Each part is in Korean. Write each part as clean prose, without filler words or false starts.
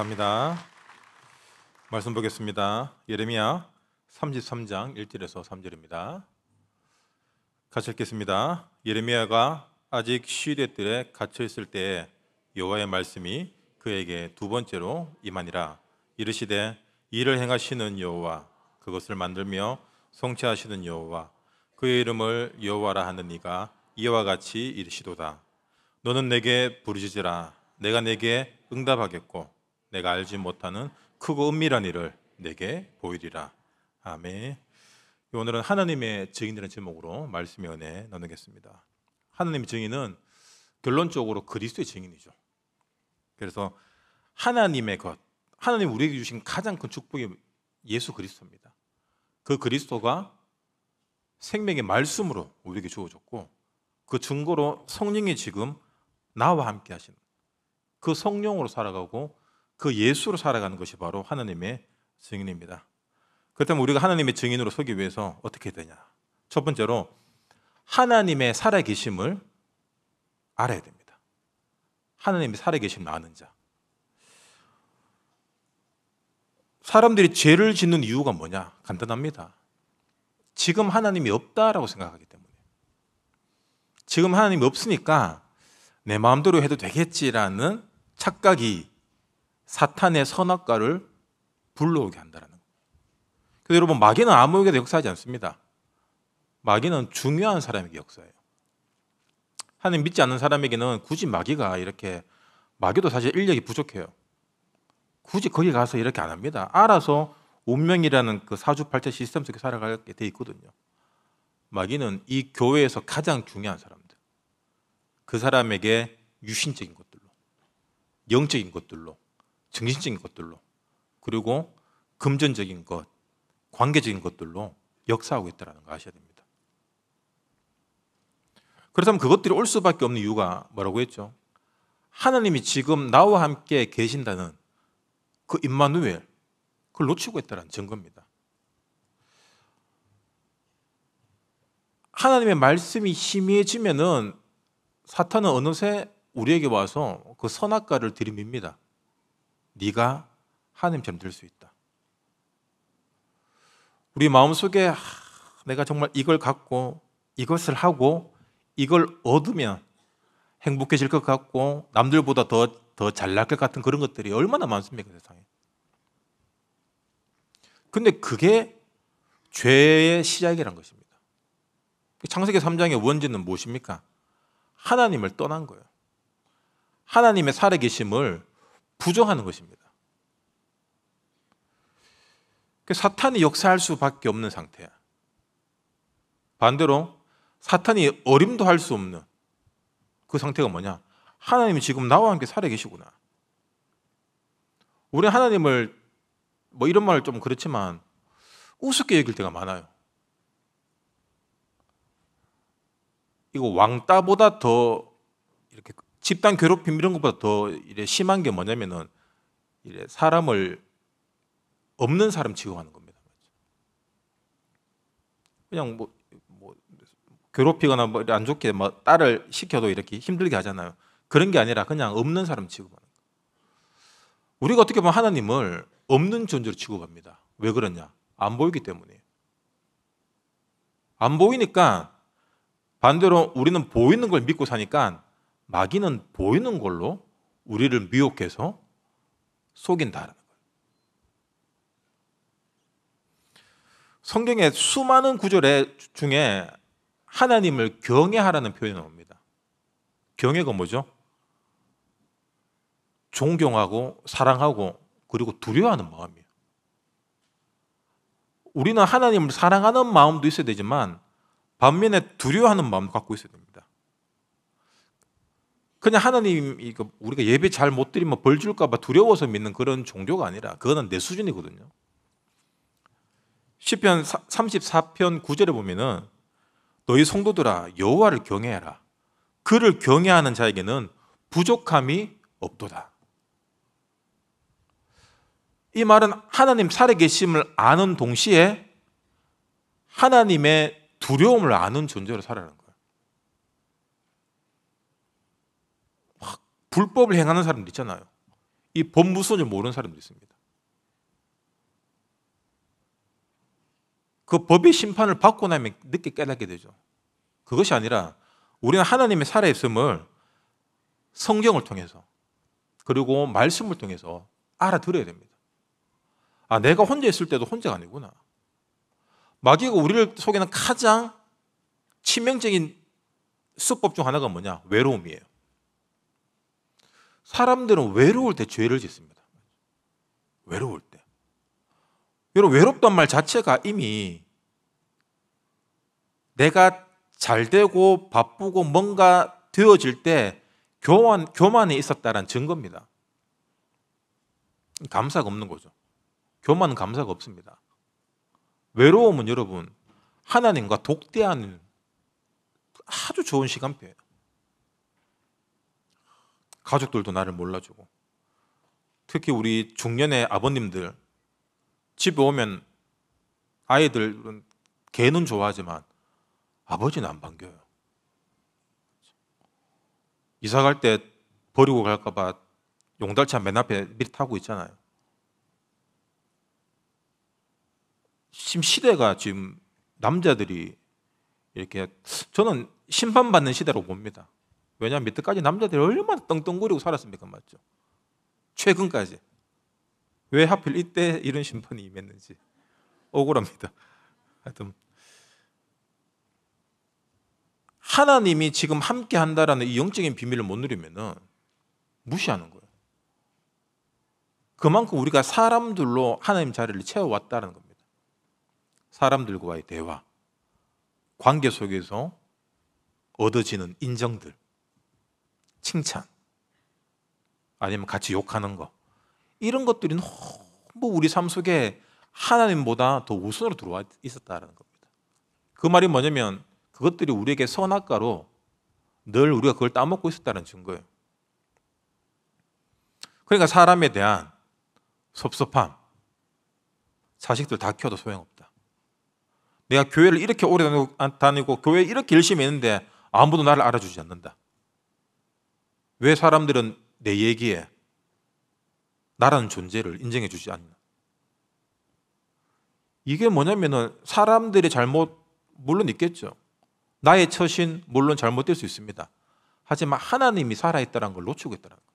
감사합니다. 말씀 보겠습니다. 예레미야 33장 1절에서 3절입니다. 같이 읽겠습니다. 예레미야가 아직 시대 뜰에 갇혀 있을 때에 여호와의 말씀이 그에게 두 번째로 임하니라. 이르시되 이를 행하시는 여호와, 그것을 만들며 성취하시는 여호와, 그의 이름을 여호와라 하는 이가 이와 같이 이르시도다. 너는 내게 부르짖으라. 내가 내게 응답하겠고 내가 알지 못하는 크고 은밀한 일을 내게 보이리라. 아멘. 오늘은 하나님의 증인이라는 제목으로 말씀의 은혜 나누겠습니다. 하나님의 증인은 결론적으로 그리스도의 증인이죠. 그래서 하나님의 것, 하나님 우리에게 주신 가장 큰 축복이 예수 그리스도입니다. 그 그리스도가 생명의 말씀으로 우리에게 주어졌고, 그 증거로 성령이 지금 나와 함께 하시는 그 성령으로 살아가고 그 예수로 살아가는 것이 바로 하나님의 증인입니다. 그렇다면 우리가 하나님의 증인으로 서기 위해서 어떻게 해야 되냐? 첫 번째로 하나님의 살아계심을 알아야 됩니다. 하나님의 살아계심을 아는 자. 사람들이 죄를 짓는 이유가 뭐냐? 간단합니다. 지금 하나님이 없다라고 생각하기 때문에. 지금 하나님이 없으니까 내 마음대로 해도 되겠지라는 착각이 사탄의 선악과를 불러오게 한다는 거예요. 그래서 여러분, 마귀는 아무에게도 역사하지 않습니다. 마귀는 중요한 사람에게 역사해요. 하나님 믿지 않는 사람에게는 굳이 마귀가 이렇게, 마귀도 사실 인력이 부족해요. 굳이 거기 가서 이렇게 안 합니다. 알아서 운명이라는 그 사주팔자 시스템 속에 살아가게 돼 있거든요. 마귀는 이 교회에서 가장 중요한 사람들, 그 사람에게 유신적인 것들로, 영적인 것들로, 정신적인 것들로, 그리고 금전적인 것, 관계적인 것들로 역사하고 있다는 거 아셔야 됩니다. 그렇다면 그것들이 올 수밖에 없는 이유가 뭐라고 했죠? 하나님이 지금 나와 함께 계신다는 그 임마누엘, 그걸 놓치고 있다는 증거입니다. 하나님의 말씀이 희미해지면은 사탄은 어느새 우리에게 와서 그 선악과를 들이밉니다. 네가 하나님처럼 될 수 있다. 우리 마음속에 내가 정말 이걸 갖고 이것을 하고 이걸 얻으면 행복해질 것 같고 남들보다 더 잘날 것 같은 그런 것들이 얼마나 많습니까, 세상에. 근데 그게 죄의 시작이라는 것입니다. 창세기 3장의 원죄는 무엇입니까? 하나님을 떠난 거예요. 하나님의 살아계심을 부정하는 것입니다. 사탄이 역사할 수밖에 없는 상태야. 반대로 사탄이 어림도 할 수 없는 그 상태가 뭐냐? 하나님이 지금 나와 함께 살아계시구나. 우리 하나님을, 뭐 이런 말 좀 그렇지만 우습게 여길 때가 많아요. 이거 왕따보다 더 이렇게 집단 괴롭힘 이런 것보다 더 이래 심한 게 뭐냐면은 이래 사람을 없는 사람 취급하는 겁니다. 그냥 뭐 괴롭히거나 뭐 안 좋게 뭐 딸을 시켜도 이렇게 힘들게 하잖아요. 그런 게 아니라 그냥 없는 사람 취급하는 거예요. 우리가 어떻게 보면 하나님을 없는 존재로 취급합니다. 왜 그러냐? 안 보이기 때문이에요. 안 보이니까 반대로 우리는 보이는 걸 믿고 사니까 마귀는 보이는 걸로 우리를 미혹해서 속인다라는 거예요. 성경의 수많은 구절 중에 하나님을 경외하라는 표현이 나옵니다. 경외가 뭐죠? 존경하고 사랑하고 그리고 두려워하는 마음이에요. 우리는 하나님을 사랑하는 마음도 있어야 되지만 반면에 두려워하는 마음도 갖고 있어야 됩니다. 그냥 하나님, 우리가 예배 잘 못 드리면 벌 줄까 봐 두려워서 믿는 그런 종교가 아니라 그거는 내 수준이거든요. 시편 34편 9절에 보면은 너희 성도들아 여호와를 경외하라. 그를 경외하는 자에게는 부족함이 없도다. 이 말은 하나님 살아계심을 아는 동시에 하나님의 두려움을 아는 존재로 살아가는 거예요. 불법을 행하는 사람들 있잖아요. 이 법 무서운지 모르는 사람도 있습니다. 그 법의 심판을 받고 나면 늦게 깨닫게 되죠. 그것이 아니라 우리는 하나님의 살아있음을 성경을 통해서 그리고 말씀을 통해서 알아들어야 됩니다. 아, 내가 혼자 있을 때도 혼자가 아니구나. 마귀가 우리를 속이는 가장 치명적인 수법 중 하나가 뭐냐? 외로움이에요. 사람들은 외로울 때 죄를 짓습니다. 외로울 때. 여러분, 외롭단 말 자체가 이미 내가 잘 되고 바쁘고 뭔가 되어질 때 교만이 있었다는 증거입니다. 감사가 없는 거죠. 교만은 감사가 없습니다. 외로움은 여러분, 하나님과 독대하는 아주 좋은 시간표예요. 가족들도 나를 몰라주고, 특히 우리 중년의 아버님들, 집에 오면 아이들은 개는 좋아하지만 아버지는 안 반겨요. 이사 갈 때 버리고 갈까 봐 용달차 맨 앞에 미리 타고 있잖아요. 지금 시대가 지금 남자들이 이렇게, 저는 심판받는 시대로 봅니다. 왜냐하면 이때까지 남자들이 얼마나 떵떵거리고 살았습니까? 맞죠? 최근까지. 왜 하필 이때 이런 심판이 임했는지 억울합니다. 하여튼 하나님이 지금 함께 한다라는 이 영적인 비밀을 못 누리면은 무시하는 거예요. 그만큼 우리가 사람들로 하나님 자리를 채워왔다는 겁니다. 사람들과의 대화, 관계 속에서 얻어지는 인정들, 칭찬, 아니면 같이 욕하는 거, 이런 것들이 너무 우리 삶 속에 하나님보다 더 우선으로 들어와 있었다는 겁니다. 그 말이 뭐냐면 그것들이 우리에게 선악과로 늘 우리가 그걸 따먹고 있었다는 증거예요. 그러니까 사람에 대한 섭섭함, 자식들 다 키워도 소용없다. 내가 교회를 이렇게 오래 다니고 교회 이렇게 열심히 했는데 아무도 나를 알아주지 않는다. 왜 사람들은 내 얘기에 나라는 존재를 인정해 주지 않나? 이게 뭐냐면은 사람들의 잘못 물론 있겠죠. 나의 처신 물론 잘못될 수 있습니다. 하지만 하나님이 살아있다는 걸 놓치고 있다는 거예요.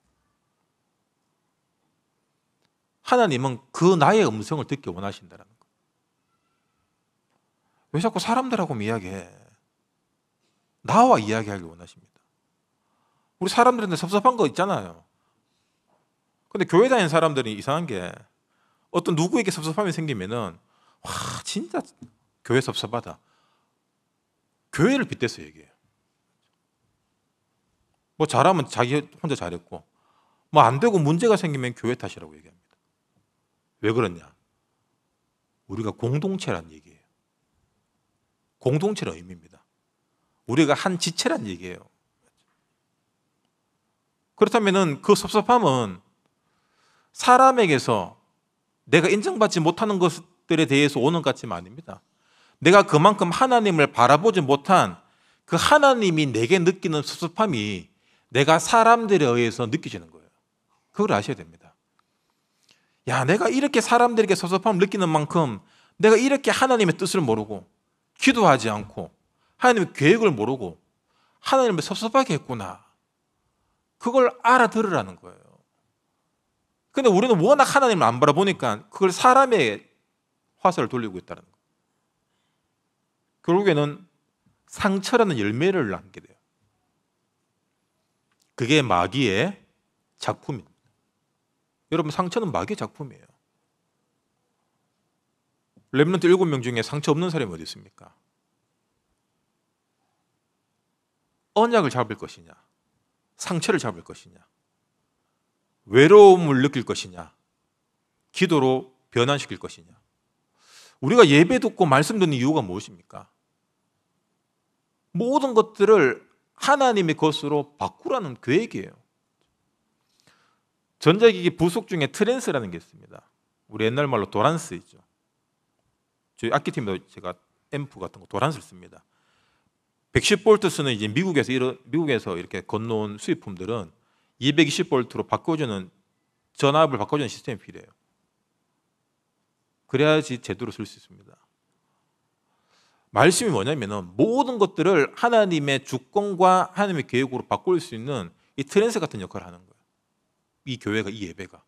하나님은 그 나의 음성을 듣기 원하신다는 거예요. 왜 자꾸 사람들하고 이야기해? 나와 이야기하길 원하십니다. 우리 사람들한테 섭섭한 거 있잖아요. 근데 교회 다니는 사람들이 이상한 게 어떤 누구에게 섭섭함이 생기면은 와 진짜 교회 섭섭하다. 교회를 빗대서 얘기해요. 뭐 잘하면 자기 혼자 잘했고 뭐 안 되고 문제가 생기면 교회 탓이라고 얘기합니다. 왜 그러냐? 우리가 공동체란 얘기예요. 공동체란 의미입니다. 우리가 한 지체란 얘기예요. 그렇다면은 그 섭섭함은 사람에게서 내가 인정받지 못하는 것들에 대해서 오는 것 같지만 아닙니다. 내가 그만큼 하나님을 바라보지 못한 그 하나님이 내게 느끼는 섭섭함이 내가 사람들에 의해서 느껴지는 거예요. 그걸 아셔야 됩니다. 야, 내가 이렇게 사람들에게 섭섭함을 느끼는 만큼 내가 이렇게 하나님의 뜻을 모르고 기도하지 않고 하나님의 계획을 모르고 하나님을 섭섭하게 했구나. 그걸 알아들으라는 거예요. 근데 우리는 워낙 하나님을 안 바라보니까 그걸 사람의 화살을 돌리고 있다는 거예요. 결국에는 상처라는 열매를 낳게 돼요. 그게 마귀의 작품입니다. 여러분, 상처는 마귀의 작품이에요. 렘넌트 7명 중에 상처 없는 사람이 어디 있습니까? 언약을 잡을 것이냐, 상처를 잡을 것이냐, 외로움을 느낄 것이냐, 기도로 변환시킬 것이냐. 우리가 예배 듣고 말씀 듣는 이유가 무엇입니까? 모든 것들을 하나님의 것으로 바꾸라는 계획이에요. 전자기기 부속 중에 트랜스라는 게 있습니다. 우리 옛날 말로 도란스 있죠. 저희 악기팀도 제가 앰프 같은 거 도란스를 씁니다. 110V 쓰는 이제 미국에서 이렇게 건너온 수입품들은 220V로 바꿔주는 전압을 바꿔주는 시스템이 필요해요. 그래야지 제대로 쓸 수 있습니다. 말씀이 뭐냐면은 모든 것들을 하나님의 주권과 하나님의 계획으로 바꿀 수 있는 이 트랜스 같은 역할을 하는 거예요. 이 교회가, 이 예배가.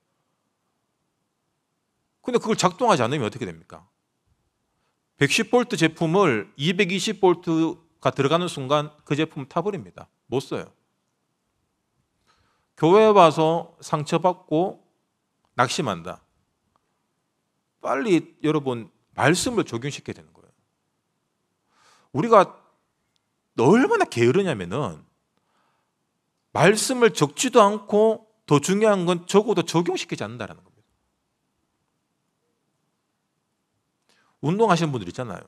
근데 그걸 작동하지 않으면 어떻게 됩니까? 110V 제품을 220V가 들어가는 순간 그 제품 타버립니다. 못 써요. 교회에 와서 상처받고 낙심한다. 빨리 여러분 말씀을 적용시켜야 되는 거예요. 우리가 얼마나 게으르냐면은 말씀을 적지도 않고 더 중요한 건 적어도 적용시키지 않는다는 겁니다. 운동하시는 분들 있잖아요.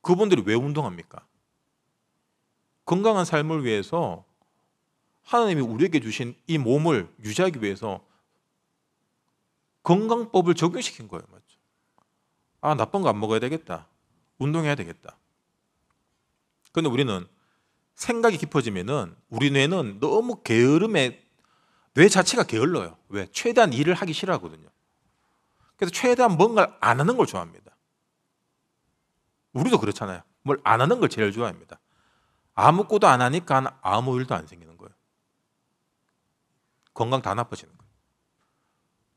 그분들이 왜 운동합니까? 건강한 삶을 위해서 하나님이 우리에게 주신 이 몸을 유지하기 위해서 건강법을 적용시킨 거예요. 맞죠? 아, 나쁜 거 안 먹어야 되겠다. 운동해야 되겠다. 그런데 우리는 생각이 깊어지면은 우리 뇌는 너무 게으름에 뇌 자체가 게을러요. 왜? 최대한 일을 하기 싫어하거든요. 그래서 최대한 뭔가를 안 하는 걸 좋아합니다. 우리도 그렇잖아요. 뭘 안 하는 걸 제일 좋아합니다. 아무것도 안 하니까 아무 일도 안 생기는 거예요. 건강 다 나빠지는 거예요.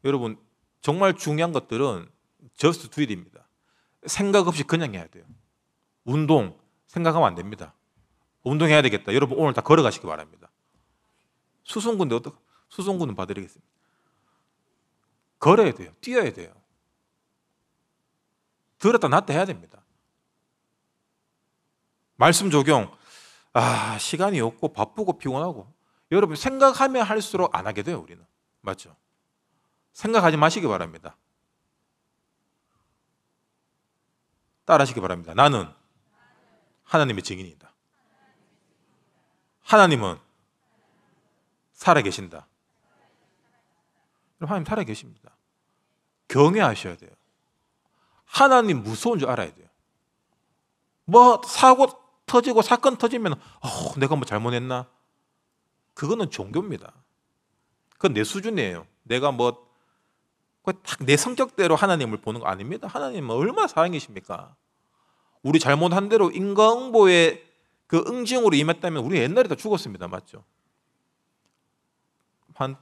여러분 정말 중요한 것들은 just do it입니다. 생각 없이 그냥 해야 돼요. 운동 생각하면 안 됩니다. 운동해야 되겠다. 여러분 오늘 다 걸어가시기 바랍니다. 수송군데 수송군은 봐드리겠습니다. 걸어야 돼요. 뛰어야 돼요. 들었다 놨다 해야 됩니다. 말씀 적용. 아, 시간이 없고 바쁘고 피곤하고. 여러분 생각하면 할수록 안 하게 돼요. 우리는. 맞죠? 생각하지 마시기 바랍니다. 따라하시기 바랍니다. 나는 하나님의 증인이다. 하나님은 살아계신다. 하나님 살아계십니다. 경외하셔야 돼요. 하나님 무서운 줄 알아야 돼요. 뭐 사고 터지고 사건 터지면 내가 뭐 잘못했나? 그거는 종교입니다. 그건 내 수준이에요. 내가 뭐 딱 내 성격대로 하나님을 보는 거 아닙니다. 하나님은 얼마나 사랑이십니까? 우리 잘못한 대로 인과응보의 그 응징으로 임했다면 우리 옛날에 다 죽었습니다. 맞죠? 한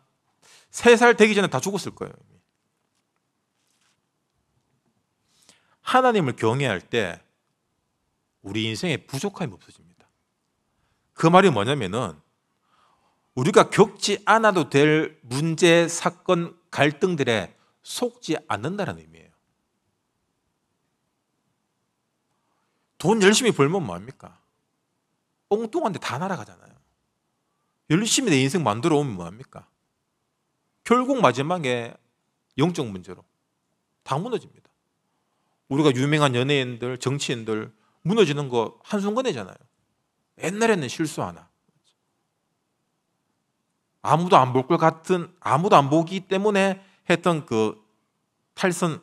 3살 되기 전에 다 죽었을 거예요. 하나님을 경외할 때 우리 인생에 부족함이 없어집니다. 그 말이 뭐냐면은 우리가 겪지 않아도 될 문제, 사건, 갈등들에 속지 않는다는 의미예요. 돈 열심히 벌면 뭐합니까? 엉뚱한데 다 날아가잖아요. 열심히 내 인생 만들어 오면 뭐합니까? 결국 마지막에 영적 문제로 다 무너집니다. 우리가 유명한 연예인들, 정치인들 무너지는 거 한순간이잖아요. 옛날에는 실수 하나. 아무도 안 볼 것 같은, 아무도 안 보기 때문에 했던 그 탈선,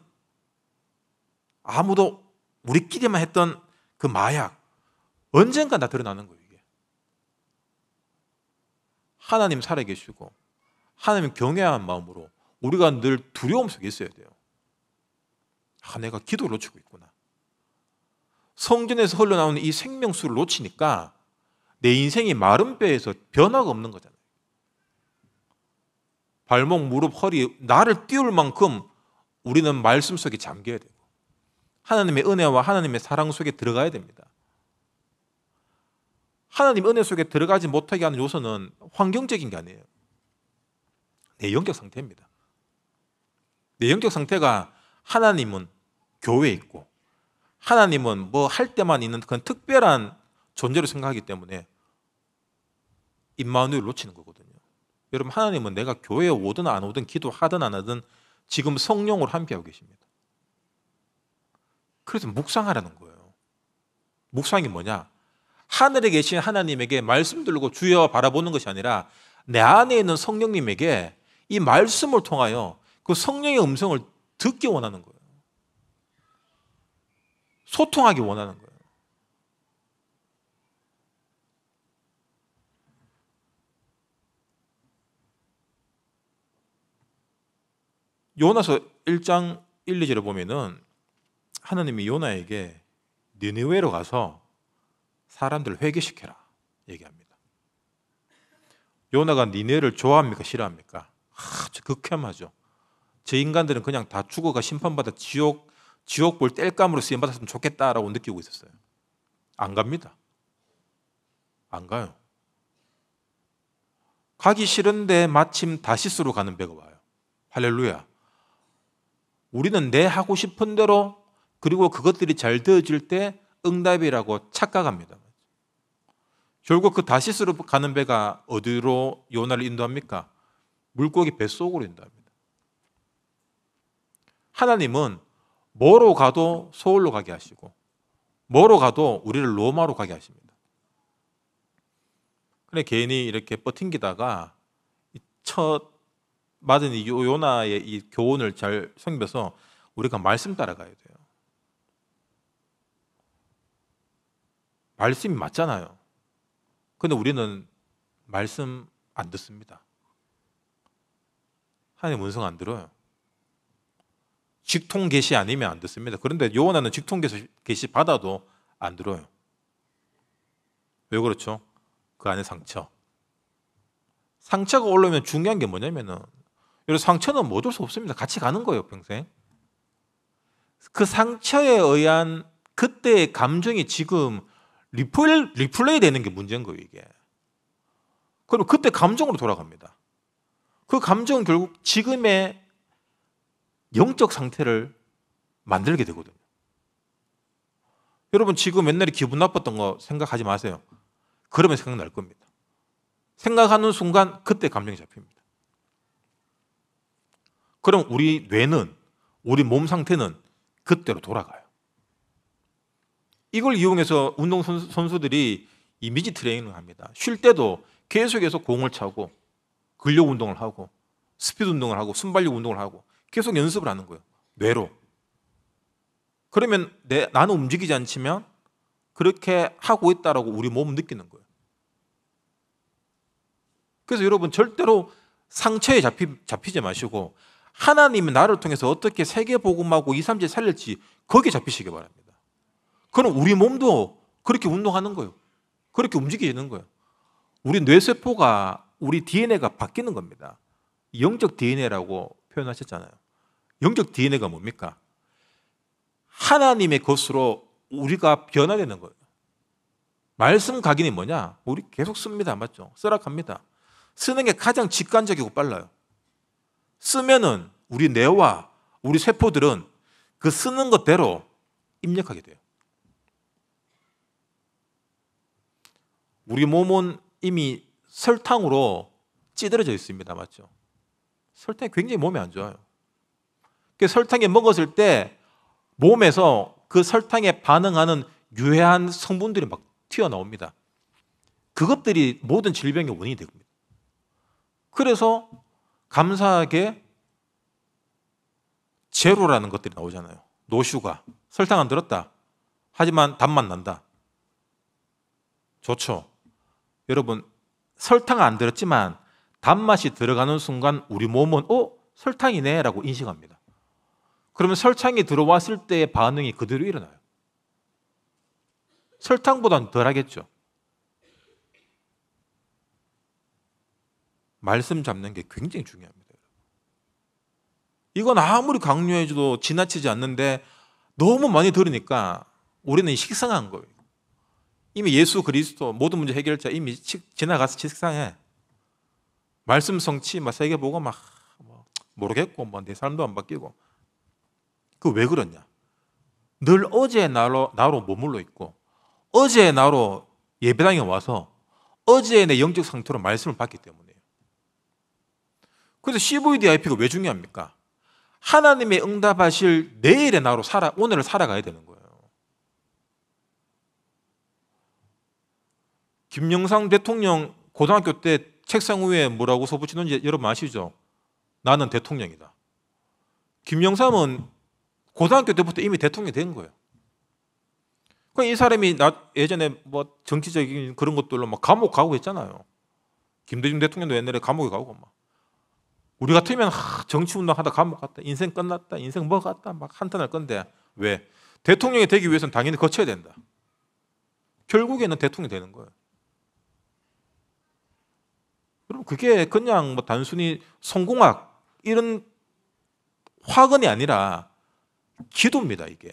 아무도 우리끼리만 했던 그 마약, 언젠가 다 드러나는 거예요. 이게. 하나님 살아계시고 하나님 경외한 마음으로 우리가 늘 두려움 속에 있어야 돼요. 내가 기도를 놓치고 있구나. 성전에서 흘러나오는 이 생명수를 놓치니까 내 인생이 마른 뼈에서 변화가 없는 거잖아요. 발목, 무릎, 허리, 나를 띄울 만큼 우리는 말씀 속에 잠겨야 되고 하나님의 은혜와 하나님의 사랑 속에 들어가야 됩니다. 하나님 은혜 속에 들어가지 못하게 하는 요소는 환경적인 게 아니에요. 내 영적 상태입니다. 내 영적 상태가 하나님은 교회에 있고 하나님은 뭐 할 때만 있는 그런 특별한 존재로 생각하기 때문에 임마누엘을 놓치는 거거든요. 여러분 하나님은 내가 교회에 오든 안 오든 기도하든 안 하든 지금 성령으로 함께하고 계십니다. 그래서 묵상하라는 거예요. 묵상이 뭐냐? 하늘에 계신 하나님에게 말씀 들고 주여 바라보는 것이 아니라 내 안에 있는 성령님에게 이 말씀을 통하여 그 성령의 음성을 듣기 원하는 거예요. 소통하기 원하는 거예요. 요나서 1장 1, 2절에 보면은 하나님이 요나에게 니느웨로 가서 사람들을 회개시켜라 얘기합니다. 요나가 니느웨를 좋아합니까? 싫어합니까? 아주 극혐하죠. 저 인간들은 그냥 다 죽어가 심판받아 지옥불 땔감으로 쓰임받았으면 좋겠다라고 느끼고 있었어요. 안 갑니다. 안 가요. 가기 싫은데 마침 다시스로 가는 배가 와요. 할렐루야. 우리는 내 하고 싶은 대로 그리고 그것들이 잘 되어질 때 응답이라고 착각합니다. 결국 그 다시스로 가는 배가 어디로 요나를 인도합니까? 물고기 뱃속으로 인도합니다. 하나님은 뭐로 가도 서울로 가게 하시고 뭐로 가도 우리를 로마로 가게 하십니다. 그래 괜히 이렇게 버팅기다가 첫 맞은 이 요나의 이 교훈을 잘 섬겨서 우리가 말씀 따라가야 돼요. 말씀이 맞잖아요. 근데 우리는 말씀 안 듣습니다. 하나님 음성 안 들어요. 직통 계시 아니면 안 듣습니다. 그런데 요나는 직통 계시 받아도 안 들어요. 왜 그렇죠? 그 안에 상처가 올라오면 중요한 게 뭐냐면은 여러분 상처는 뭐 어쩔 수 없습니다. 같이 가는 거예요 평생. 그 상처에 의한 그때의 감정이 지금 리플레이 되는 게 문제인 거예요 이게. 그럼 그때 감정으로 돌아갑니다. 그 감정은 결국 지금의 영적 상태를 만들게 되거든요. 여러분 지금 옛날에 기분 나빴던 거 생각하지 마세요. 그러면 생각날 겁니다. 생각하는 순간 그때 감정이 잡힙니다. 그럼 우리 뇌는, 우리 몸 상태는 그때로 돌아가요. 이걸 이용해서 운동선수들이 이미지 트레이닝을 합니다. 쉴 때도 계속해서 공을 차고 근력 운동을 하고 스피드 운동을 하고 순발력 운동을 하고 계속 연습을 하는 거예요. 뇌로. 그러면 나는 움직이지 않지만 그렇게 하고 있다라고 우리 몸은 느끼는 거예요. 그래서 여러분 절대로 상처에 잡히지 마시고 하나님이 나를 통해서 어떻게 세계복음하고 2, 3제 살릴지 거기에 잡히시기 바랍니다. 그럼 우리 몸도 그렇게 운동하는 거예요. 그렇게 움직이는 거예요. 우리 뇌세포가 우리 DNA가 바뀌는 겁니다. 영적 DNA라고 표현하셨잖아요. 영적 DNA가 뭡니까? 하나님의 것으로 우리가 변화되는 거예요. 말씀 각인이 뭐냐? 우리 계속 씁니다. 맞죠? 쓰락합니다. 쓰는 게 가장 직관적이고 빨라요. 쓰면은 우리 뇌와 우리 세포들은 그 쓰는 것대로 입력하게 돼요. 우리 몸은 이미 설탕으로 찌들어져 있습니다. 맞죠? 설탕이 굉장히 몸에 안 좋아요. 그 설탕에 먹었을 때 몸에서 그 설탕에 반응하는 유해한 성분들이 막 튀어나옵니다. 그것들이 모든 질병의 원인이 됩니다. 그래서 감사하게 제로라는 것들이 나오잖아요. 노슈가. 설탕 안 들었다. 하지만 단맛 난다. 좋죠. 여러분 설탕 안 들었지만 단맛이 들어가는 순간 우리 몸은 설탕이네 라고 인식합니다. 그러면 설탕이 들어왔을 때의 반응이 그대로 일어나요. 설탕보다는 덜 하겠죠. 말씀 잡는 게 굉장히 중요합니다. 이건 아무리 강조해줘도 지나치지 않는데 너무 많이 들으니까 우리는 식상한 거예요. 이미 예수 그리스도 모든 문제 해결자 이미 지나가서 식상해. 말씀 성취 세계 보고 막 모르겠고 내 삶도 안 바뀌고. 그 왜 그러냐? 늘 어제의 나로 머물러 있고 어제의 나로 예배당에 와서 어제의 내 영적 상태로 말씀을 받기 때문이에요. 그래서 CVDIP가 왜 중요합니까? 하나님의 응답하실 내일의 나로 오늘을 살아가야 되는 거예요. 김영삼 대통령 고등학교 때 책상 위에 뭐라고 써붙이는지 여러분 아시죠? 나는 대통령이다. 김영삼은 고등학교 때부터 이미 대통령이 된 거예요. 이 사람이 예전에 정치적인 그런 것들로 감옥 가고 했잖아요. 김대중 대통령도 옛날에 감옥에 가고 막. 우리 같으면 정치운동하다 감옥 갔다, 인생 끝났다, 인생 뭐 갔다 막 한탄할 건데 왜? 대통령이 되기 위해서는 당연히 거쳐야 된다. 결국에는 대통령이 되는 거예요. 그럼 그게 그냥 뭐 단순히 성공학 이런 화근이 아니라 기도입니다. 이게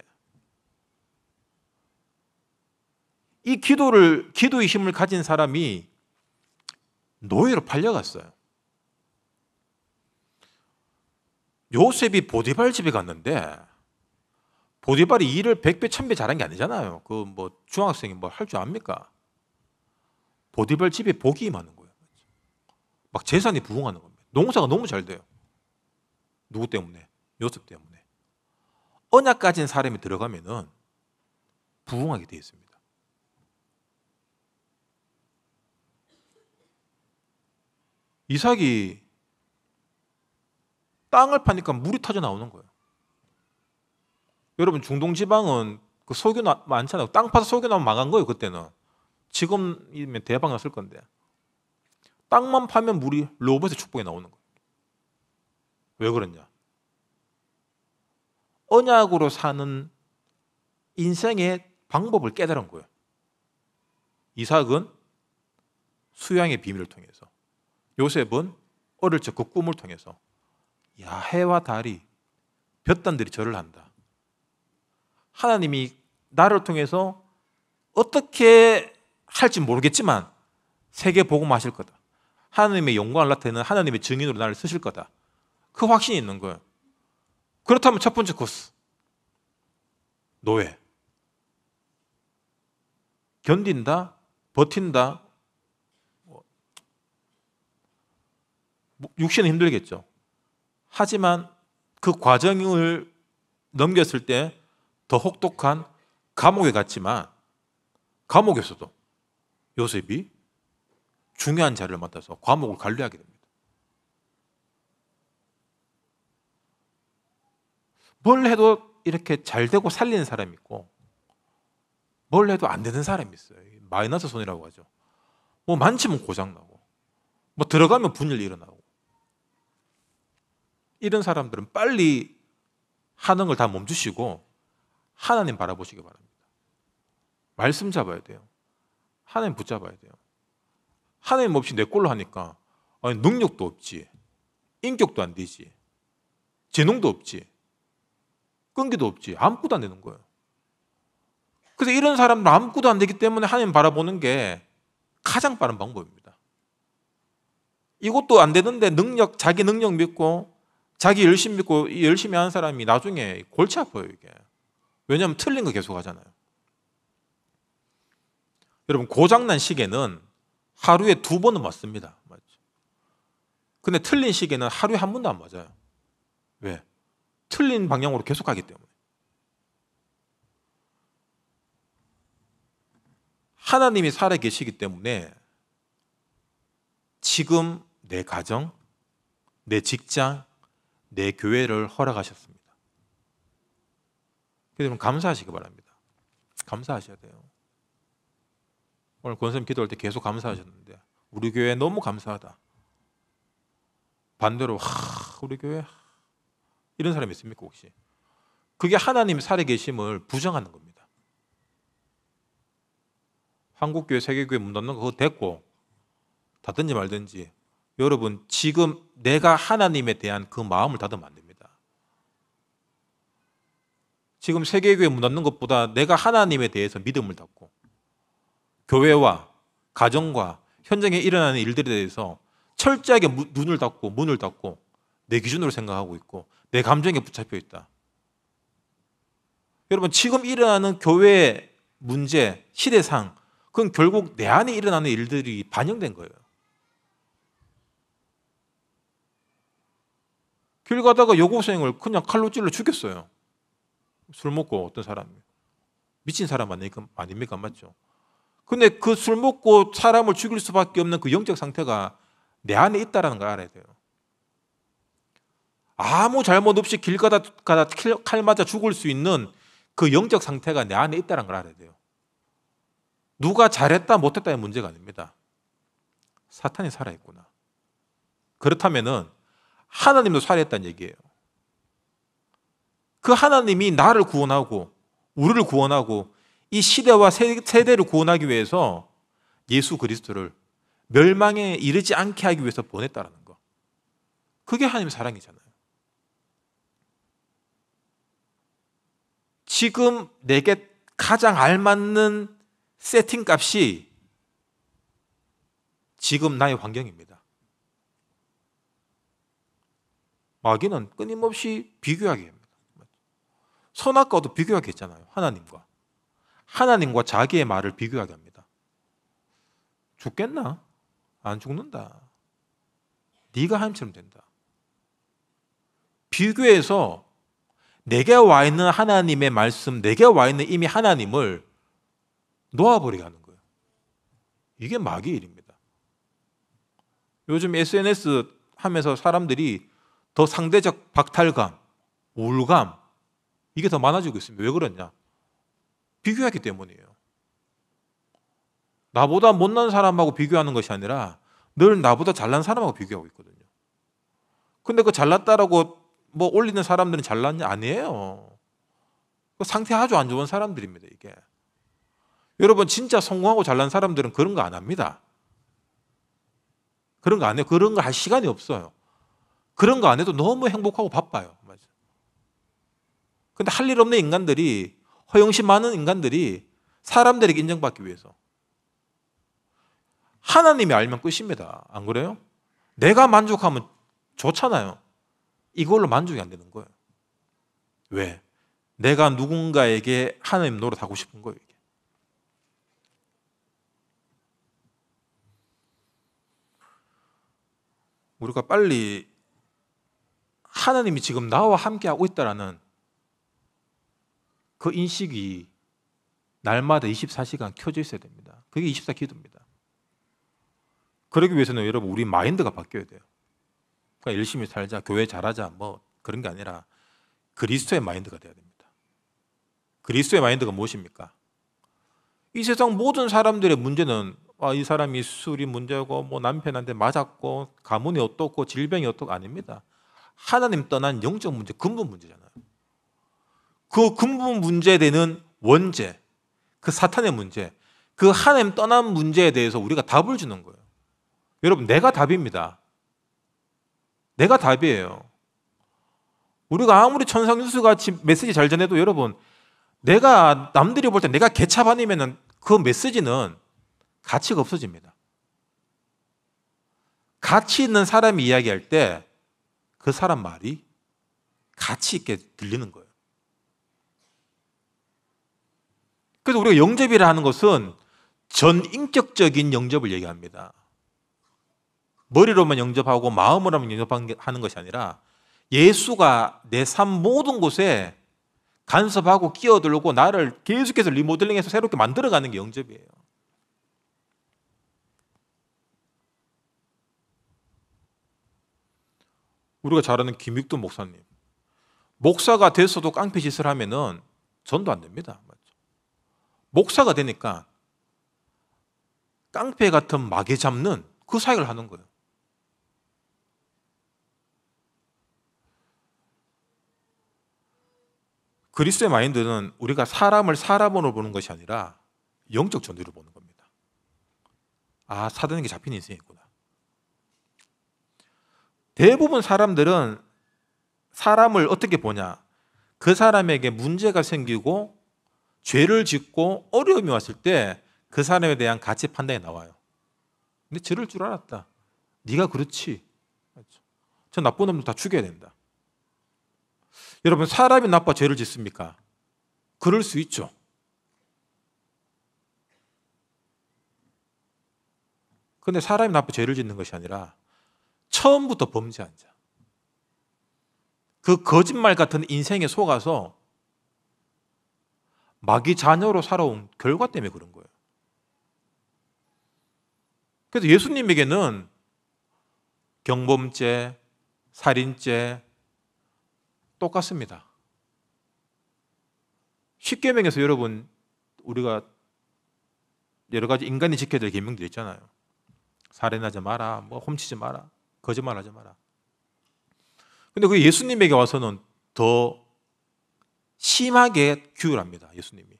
이 기도의 힘을 가진 사람이 노예로 팔려갔어요. 요셉이 보디발 집에 갔는데 보디발이 일을 100배 1000배 잘한 게 아니잖아요. 그 뭐 중학생이 뭐 할 줄 압니까? 보디발 집에 복이 임하는 거예요. 막 재산이 부흥하는 겁니다. 농사가 너무 잘 돼요. 누구 때문에? 요셉 때문에. 언약 가진 사람이 들어가면은 부흥하게 되어 있습니다. 이삭이 땅을 파니까 물이 터져 나오는 거예요. 여러분 중동 지방은 그 소교 많잖아요. 땅 파서 소교 나면 망한 거예요. 그때는. 지금이면 대박 났을 건데. 땅만 파면 물이 로봇의 축복이 나오는 거예요. 왜 그러냐? 언약으로 사는 인생의 방법을 깨달은 거예요. 이삭은 수양의 비밀을 통해서, 요셉은 어릴 적 그 꿈을 통해서 야, 해와 달이 볕단들이 절을 한다. 하나님이 나를 통해서 어떻게 할지 모르겠지만 세계 복음하실 거다. 하나님의 영광을 나타내는 하나님의 증인으로 나를 쓰실 거다. 그 확신이 있는 거예요. 그렇다면 첫 번째 코스, 노예. 견딘다, 버틴다. 육신은 힘들겠죠. 하지만 그 과정을 넘겼을 때 더 혹독한 감옥에 갔지만 감옥에서도 요셉이 중요한 자리를 맡아서 감옥을 관리하게 됩니다. 뭘 해도 이렇게 잘 되고 살리는 사람이 있고 뭘 해도 안 되는 사람이 있어요. 마이너스 손이라고 하죠. 뭐 만지면 고장나고 뭐 들어가면 분열이 일어나고 이런 사람들은 빨리 하는 걸 다 멈추시고 하나님 바라보시기 바랍니다. 말씀 잡아야 돼요. 하나님 붙잡아야 돼요. 하나님 없이 내 꼴로 하니까 아니, 능력도 없지, 인격도 안 되지, 재능도 없지, 끈기도 없지, 아무것도 안 되는 거예요. 그래서 이런 사람들 아무것도 안 되기 때문에 하나님 바라보는 게 가장 빠른 방법입니다. 이것도 안 되는데 자기 능력 믿고 자기 열심히 믿고 열심히 하는 사람이 나중에 골치 아파요. 이게 왜냐하면 틀린 거 계속 하잖아요. 여러분 고장난 시계는 하루에 2번은 맞습니다. 맞죠? 근데 틀린 시계는 하루에 1번도 안 맞아요. 왜? 틀린 방향으로 계속 가기 때문에. 하나님이 살아계시기 때문에 지금 내 가정, 내 직장, 내 교회를 허락하셨습니다. 여러분 감사하시기 바랍니다. 감사하셔야 돼요. 오늘 권선생님 기도할 때 계속 감사하셨는데 우리 교회 너무 감사하다. 반대로 우리 교회 이런 사람이 있습니까 혹시? 그게 하나님 살아계심을 부정하는 겁니다. 한국교회, 세계교회 문 닫는 거 그거 됐고 닫든지 말든지 여러분 지금 내가 하나님에 대한 그 마음을 닫으면 안 됩니다. 지금 세계교회 문 닫는 것보다 내가 하나님에 대해서 믿음을 닫고 교회와 가정과 현장에 일어나는 일들에 대해서 철저하게 눈을 닫고 문을 닫고 내 기준으로 생각하고 있고 내 감정에 붙잡혀 있다. 여러분 지금 일어나는 교회 문제, 시대상 그건 결국 내 안에 일어나는 일들이 반영된 거예요. 길 가다가 여고생을 그냥 칼로 찔러 죽였어요. 술 먹고 어떤 사람이. 미친 사람 아닙니까? 맞죠? 근데 그 술 먹고 사람을 죽일 수밖에 없는 그 영적 상태가 내 안에 있다는 걸 알아야 돼요. 아무 잘못 없이 길 가다 칼 맞아 죽을 수 있는 그 영적 상태가 내 안에 있다는 걸 알아야 돼요. 누가 잘했다 못했다의 문제가 아닙니다. 사탄이 살아있구나. 그렇다면은 하나님도 살해했다는 얘기예요. 그 하나님이 나를 구원하고 우리를 구원하고 이 시대와 세대를 구원하기 위해서 예수 그리스도를 멸망에 이르지 않게 하기 위해서 보냈다는 거. 그게 하나님의 사랑이잖아요. 지금 내게 가장 알맞는 세팅 값이 지금 나의 환경입니다. 마귀는 끊임없이 비교하게 합니다. 선악과도 비교하게 했잖아요. 하나님과 자기의 말을 비교하게 합니다. 죽겠나? 안 죽는다. 네가 하나님처럼 된다. 비교해서 내게 와 있는 하나님의 말씀, 내게 와 있는 이미 하나님을 놓아버리게 하는 거예요. 이게 마귀의 일입니다. 요즘 SNS 하면서 사람들이 더 상대적 박탈감, 우울감 이게 더 많아지고 있습니다. 왜 그러냐? 비교하기 때문이에요. 나보다 못난 사람하고 비교하는 것이 아니라 늘 나보다 잘난 사람하고 비교하고 있거든요. 근데 그 잘났다라고 뭐 올리는 사람들은 잘났냐? 아니에요. 상태 아주 안 좋은 사람들입니다, 이게. 여러분, 진짜 성공하고 잘난 사람들은 그런 거 안 합니다. 그런 거 안 해요. 그런 거 할 시간이 없어요. 그런 거 안 해도 너무 행복하고 바빠요. 맞아요. 근데 할 일 없는 인간들이, 허영심 많은 인간들이 사람들에게 인정받기 위해서. 하나님이 알면 끝입니다. 안 그래요? 내가 만족하면 좋잖아요. 이걸로 만족이 안 되는 거예요. 왜? 내가 누군가에게 하나님 노릇하고 싶은 거예요. 이게. 우리가 빨리 하나님이 지금 나와 함께하고 있다는 그 인식이 날마다 24시간 켜져 있어야 됩니다. 그게 24 기도입니다. 그러기 위해서는 여러분 우리 마인드가 바뀌어야 돼요. 그러니까 열심히 살자, 교회 잘하자 뭐 그런 게 아니라 그리스도의 마인드가 돼야 됩니다. 그리스도의 마인드가 무엇입니까? 이 세상 모든 사람들의 문제는 이 사람이 술이 문제고 뭐 남편한테 맞았고 가문이 어떻고 질병이 어떻고 아닙니다. 하나님 떠난 영적 문제, 근본 문제잖아요. 그 근본 문제에 되는 원죄, 그 사탄의 문제, 그 하나님 떠난 문제에 대해서 우리가 답을 주는 거예요. 여러분, 내가 답입니다. 내가 답이에요. 우리가 아무리 천상뉴스같이 메시지 잘 전해도 여러분, 내가 남들이 볼 때 내가 개차반이면 그 메시지는 가치가 없어집니다. 가치 있는 사람이 이야기할 때 그 사람 말이 가치 있게 들리는 거예요. 그래서 우리가 영접이라 하는 것은 전인격적인 영접을 얘기합니다. 머리로만 영접하고 마음으로만 영접하는 것이 아니라 예수가 내 삶 모든 곳에 간섭하고 끼어들고 나를 계속해서 리모델링해서 새롭게 만들어가는 게 영접이에요. 우리가 잘 아는 김익도 목사님, 목사가 됐어도 깡패 짓을 하면은 전도 안 됩니다. 목사가 되니까 깡패 같은 마귀 잡는 그 사역을 하는 거예요. 그리스도의 마인드는 우리가 사람을 사람으로 보는 것이 아니라 영적 존재로 보는 겁니다. 아, 사단에게 잡힌 인생이 있구나. 대부분 사람들은 사람을 어떻게 보냐? 그 사람에게 문제가 생기고 죄를 짓고 어려움이 왔을 때 그 사람에 대한 가치 판단이 나와요. 근데 저럴 줄 알았다. 네가 그렇지. 저 나쁜 놈들 다 죽여야 된다. 여러분, 사람이 나빠 죄를 짓습니까? 그럴 수 있죠. 그런데 사람이 나빠 죄를 짓는 것이 아니라 처음부터 범죄한 자, 그 거짓말 같은 인생에 속아서 마귀 자녀로 살아온 결과 때문에 그런 거예요. 그래서 예수님에게는 경범죄, 살인죄 똑같습니다. 십계명에서 여러분 우리가 여러 가지 인간이 지켜야 될 계명들이 있잖아요. 살인하지 마라, 뭐 훔치지 마라, 거짓말하지 마라. 근데 그 예수님에게 와서는 더 심하게 규율 합니다. 예수님이.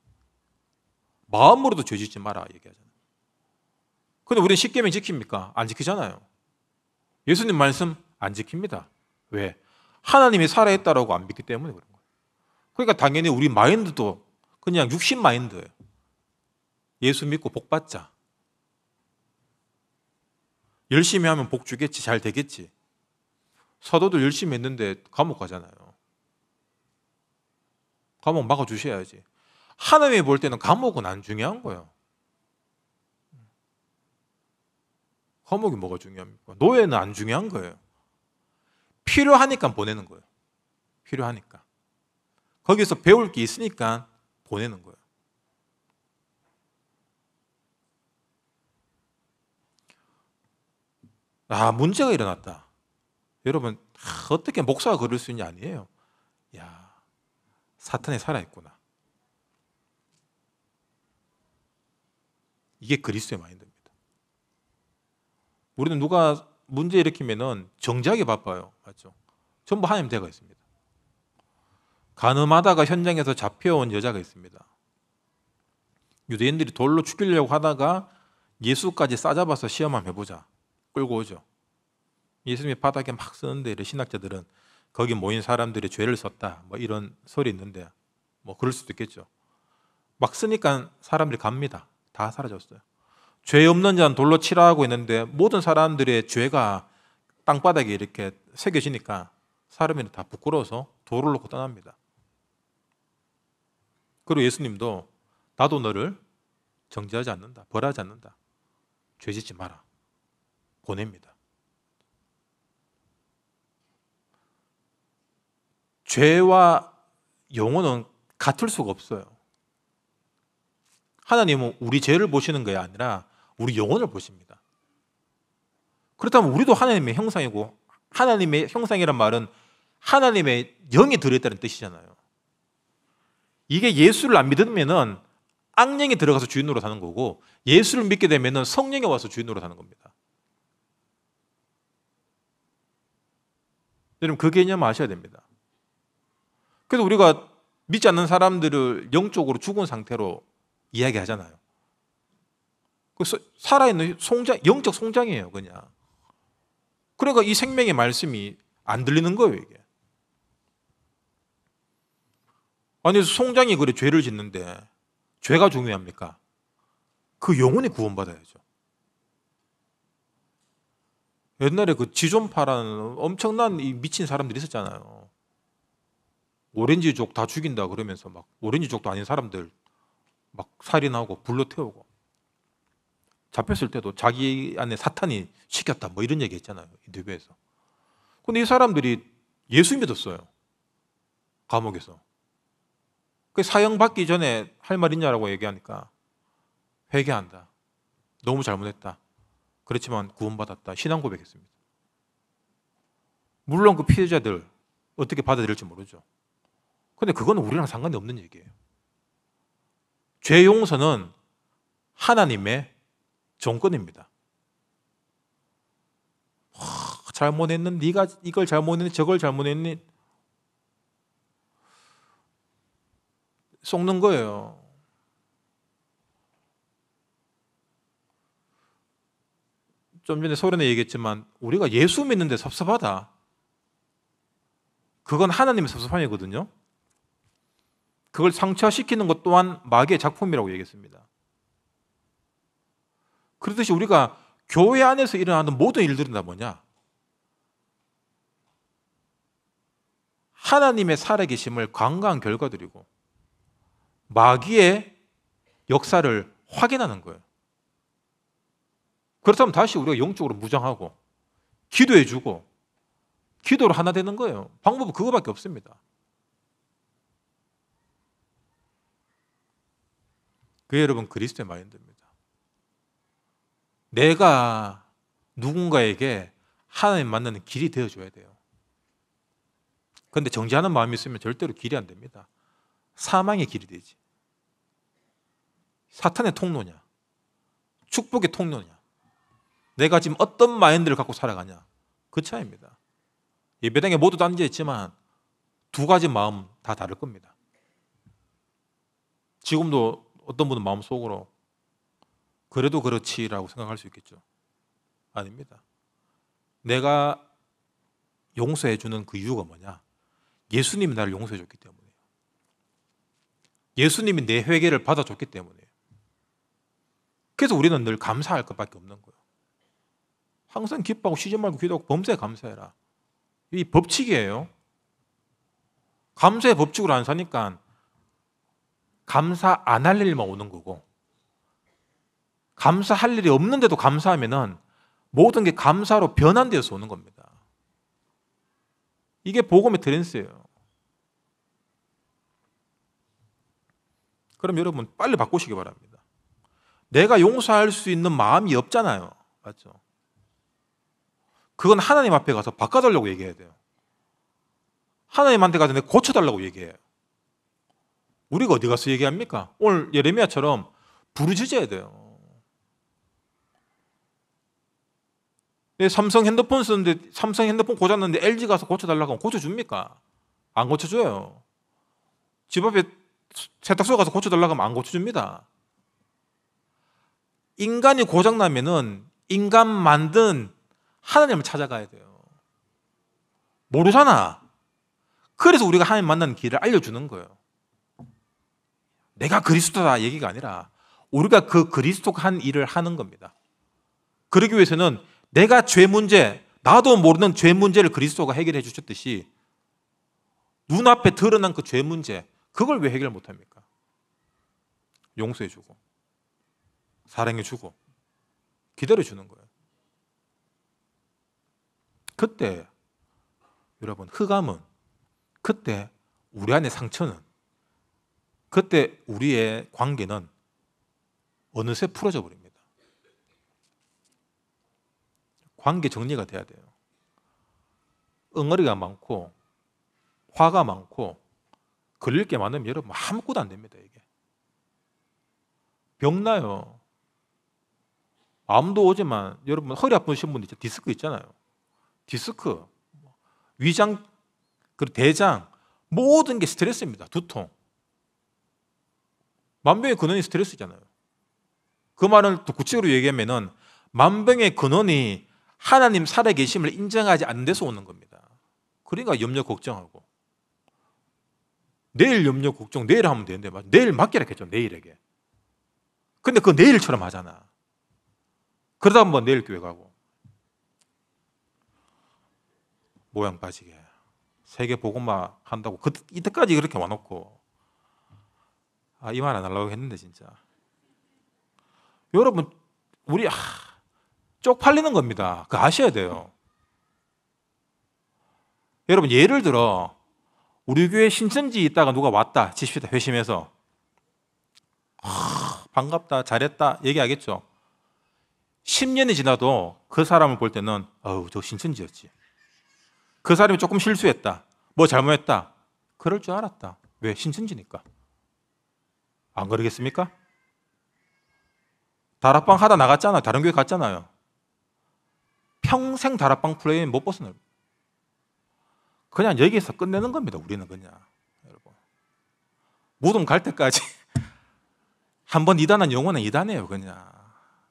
마음으로도 죄 짓지 마라 얘기하잖아요. 근데 우리는 십계명 지킵니까? 안 지키잖아요. 예수님 말씀 안 지킵니다. 왜? 하나님이 살아있다라고 안 믿기 때문에 그런 거예요. 그러니까 당연히 우리 마인드도 그냥 육신 마인드예요. 예수 믿고 복 받자. 열심히 하면 복 주겠지, 잘 되겠지. 사도들 열심히 했는데 감옥 가잖아요. 감옥 막아주셔야지. 하나님이 볼 때는 감옥은 안 중요한 거예요. 감옥이 뭐가 중요합니까? 노예는 안 중요한 거예요. 필요하니까 보내는 거예요. 필요하니까. 거기서 배울 게 있으니까 보내는 거예요. 문제가 일어났다. 여러분, 어떻게 목사가 그럴 수 있냐 아니에요. 야, 사탄이 살아있구나. 이게 그리스도의 마인드입니다. 우리는 누가 문제 일으키면은 정지하기 바빠요. 맞죠? 전부 하나님 대가 있습니다. 간음하다가 현장에서 잡혀온 여자가 있습니다. 유대인들이 돌로 죽이려고 하다가 예수까지 싸잡아서 시험 한번 해보자. 끌고 오죠. 예수님이 바닥에 막 쓰는데 신학자들은 거기 모인 사람들이 죄를 썼다. 뭐 이런 설이 있는데 뭐 그럴 수도 있겠죠. 막 쓰니까 사람들이 갑니다. 다 사라졌어요. 죄 없는 자는 돌로 치라 하고 있는데 모든 사람들의 죄가 땅바닥에 이렇게 새겨지니까 사람들이 다 부끄러워서 돌을 놓고 떠납니다. 그리고 예수님도 나도 너를 정죄하지 않는다. 벌하지 않는다. 죄 짓지 마라. 보냅니다. 죄와 영혼은 같을 수가 없어요. 하나님은 우리 죄를 보시는 게 아니라 우리 영혼을 보십니다. 그렇다면 우리도 하나님의 형상이고, 하나님의 형상이란 말은 하나님의 영이 들어있다는 뜻이잖아요. 이게 예수를 안 믿으면은 악령이 들어가서 주인으로 사는 거고, 예수를 믿게 되면은 성령이 와서 주인으로 사는 겁니다. 여러분, 그 개념 아셔야 됩니다. 그래서 우리가 믿지 않는 사람들을 영적으로 죽은 상태로 이야기하잖아요. 그래서 살아있는 송장, 영적 송장이에요, 그냥. 그러니까 이 생명의 말씀이 안 들리는 거예요, 이게. 아니, 송장이 그래 죄를 짓는데 죄가 중요합니까? 그 영혼이 구원받아야죠. 옛날에 그 지존파라는 엄청난 이 미친 사람들이 있었잖아요. 오렌지족 다 죽인다 그러면서 막 오렌지족도 아닌 사람들 막 살인하고 불러 태우고, 잡혔을 때도 자기 안에 사탄이 시켰다 뭐 이런 얘기 했잖아요, 인터뷰에서. 근데 이 사람들이 예수 믿었어요, 감옥에서. 그 사형 받기 전에 할 말 있냐라고 얘기하니까 회개한다, 너무 잘못했다, 그렇지만 구원받았다, 신앙 고백했습니다. 물론 그 피해자들 어떻게 받아들일지 모르죠. 근데 그건 우리랑 상관이 없는 얘기예요. 죄 용서는 하나님의 정권입니다. 잘못했는 네가 이걸 잘못했니 저걸 잘못했니 속는 거예요. 좀 전에 소련에 얘기했지만 우리가 예수 믿는데 섭섭하다, 그건 하나님의 섭섭함이거든요. 그걸 상처시키는 것 또한 마귀의 작품이라고 얘기했습니다. 그렇듯이 우리가 교회 안에서 일어나는 모든 일들은 다 뭐냐? 하나님의 살아계심을 관과한 결과들이고 마귀의 역사를 확인하는 거예요. 그렇다면 다시 우리가 영적으로 무장하고 기도해주고 기도로 하나 되는 거예요. 방법은 그거밖에 없습니다. 그게 여러분 그리스도의 마인드입니다. 내가 누군가에게 하나님 만나는 길이 되어줘야 돼요. 그런데 정죄하는 마음이 있으면 절대로 길이 안 됩니다. 사망의 길이 되지. 사탄의 통로냐, 축복의 통로냐, 내가 지금 어떤 마인드를 갖고 살아가냐, 그 차이입니다. 예배당에 모두 앉아 있지만 두 가지 마음 다 다를 겁니다. 지금도 어떤 분은 마음속으로 그래도 그렇지라고 생각할 수 있겠죠. 아닙니다. 내가 용서해 주는 그 이유가 뭐냐? 예수님이 나를 용서해 줬기 때문이에요. 예수님이 내 회개를 받아줬기 때문이에요. 그래서 우리는 늘 감사할 것밖에 없는 거예요. 항상 기뻐하고 쉬지 말고 기도하고 범사에 감사해라. 이 법칙이에요. 감사의 법칙으로 안 사니까 감사 안 할 일만 오는 거고, 감사할 일이 없는데도 감사하면은 모든 게 감사로 변환되어서 오는 겁니다. 이게 복음의 트랜스예요. 그럼 여러분 빨리 바꾸시기 바랍니다. 내가 용서할 수 있는 마음이 없잖아요. 맞죠? 그건 하나님 앞에 가서 바꿔달라고 얘기해야 돼요. 하나님한테 가서 내가 고쳐달라고 얘기해요. 우리가 어디 가서 얘기합니까? 오늘 예레미야처럼 부르짖어야 돼요. 삼성 핸드폰 쓰는데 삼성 핸드폰 고장났는데 LG 가서 고쳐달라고 하면 고쳐줍니까? 안 고쳐줘요. 집 앞에 세탁소 가서 고쳐달라고 하면 안 고쳐줍니다. 인간이 고장나면은 인간 만든 하나님을 찾아가야 돼요. 모르잖아. 그래서 우리가 하나님 만나는 길을 알려주는 거예요. 내가 그리스도다 얘기가 아니라 우리가 그 그리스도가 한 일을 하는 겁니다. 그러기 위해서는 내가 죄 문제, 나도 모르는 죄 문제를 그리스도가 해결해 주셨듯이 눈앞에 드러난 그 죄 문제, 그걸 왜 해결 못합니까? 용서해 주고 사랑해 주고 기다려 주는 거예요. 그때 여러분 흑암은, 그때 우리 안의 상처는, 그때 우리의 관계는 어느새 풀어져 버립니다. 관계 정리가 돼야 돼요. 엉어리가 많고 화가 많고 걸릴 게 많으면 여러분 아무것도 안 됩니다. 이게 병나요. 암도 오지만 여러분 허리 아프신 분 있죠. 디스크 있잖아요. 디스크, 위장, 그리고 대장, 모든 게 스트레스입니다. 두통. 만병의 근원이 스트레스잖아요. 그 말을 또 구체적으로 얘기하면은 만병의 근원이 하나님 살아계심을 인정하지 않는 데서 오는 겁니다. 그러니까 염려 걱정하고, 내일 염려 걱정 내일 하면 되는데 내일 맡기라 했죠. 내일에게. 근데 그 내일처럼 하잖아. 그러다 한번 내일 교회 가고 모양 빠지게 세계 복음화 한다고 이때까지 그렇게 와놓고 이 말 안 하려고 했는데 진짜 여러분 우리 쪽팔리는 겁니다. 그거 아셔야 돼요. 여러분 예를 들어 우리 교회 신천지 있다가 누가 왔다 집시다 회심해서 반갑다 잘했다 얘기하겠죠. 10년이 지나도 그 사람을 볼 때는 저 신천지였지. 그 사람이 조금 실수했다, 뭐 잘못했다, 그럴 줄 알았다. 왜? 신천지니까. 안 그러겠습니까? 다락방 하다 나갔잖아. 다른 교회 갔잖아요. 평생 다락방 플레이는 못 벗어나요. 그냥 여기서 끝내는 겁니다. 우리는 그냥 여러분 무덤 갈 때까지 한번 이단한 영혼은 이단해요. 그냥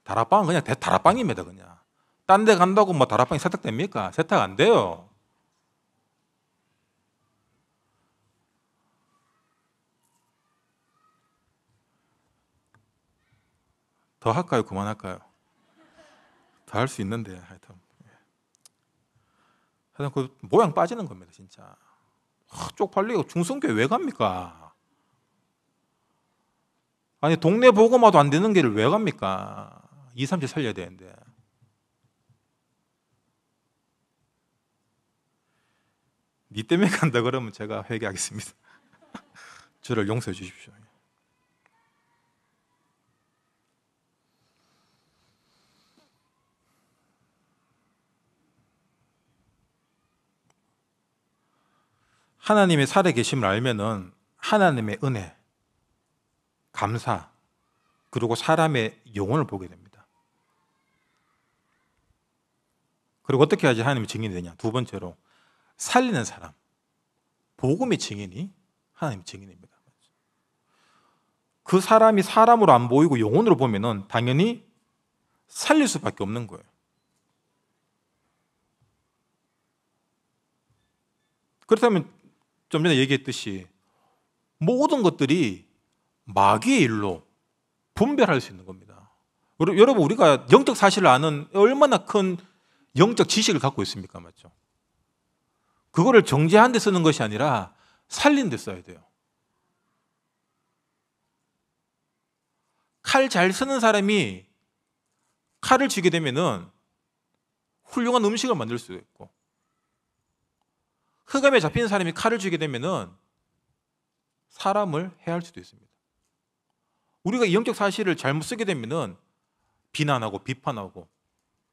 다락방은 그냥 다락방입니다. 그냥 딴 데 간다고 뭐 다락방이 세탁됩니까? 세탁 안 돼요. 더 할까요? 그만할까요? 더 할 수 있는데 하여튼 그 모양 빠지는 겁니다. 진짜 쪽팔리고 중성교회 왜 갑니까? 아니 동네 복음화도 안 되는 길을 왜 갑니까? 2, 3주 살려야 되는데. 니 때문에 간다 그러면 제가 회개하겠습니다. 저를 용서해 주십시오. 하나님의 살아계심을 알면은 하나님의 은혜, 감사, 그리고 사람의 영혼을 보게 됩니다. 그리고 어떻게 해야지 하나님의 증인이 되냐? 두 번째로 살리는 사람, 복음의 증인이 하나님의 증인입니다. 그 사람이 사람으로 안 보이고 영혼으로 보면은 당연히 살릴 수밖에 없는 거예요. 그렇다면 좀 전에 얘기했듯이 모든 것들이 마귀의 일로 분별할 수 있는 겁니다. 여러분, 우리가 영적 사실을 아는 얼마나 큰 영적 지식을 갖고 있습니까? 맞죠? 그거를 정죄한 데 쓰는 것이 아니라 살린 데 써야 돼요. 칼 잘 쓰는 사람이 칼을 쥐게 되면은 훌륭한 음식을 만들 수도 있고, 흑암에 잡히는 사람이 칼을 쥐게 되면은 사람을 해할 수도 있습니다. 우리가 이 영적 사실을 잘못 쓰게 되면은 비난하고 비판하고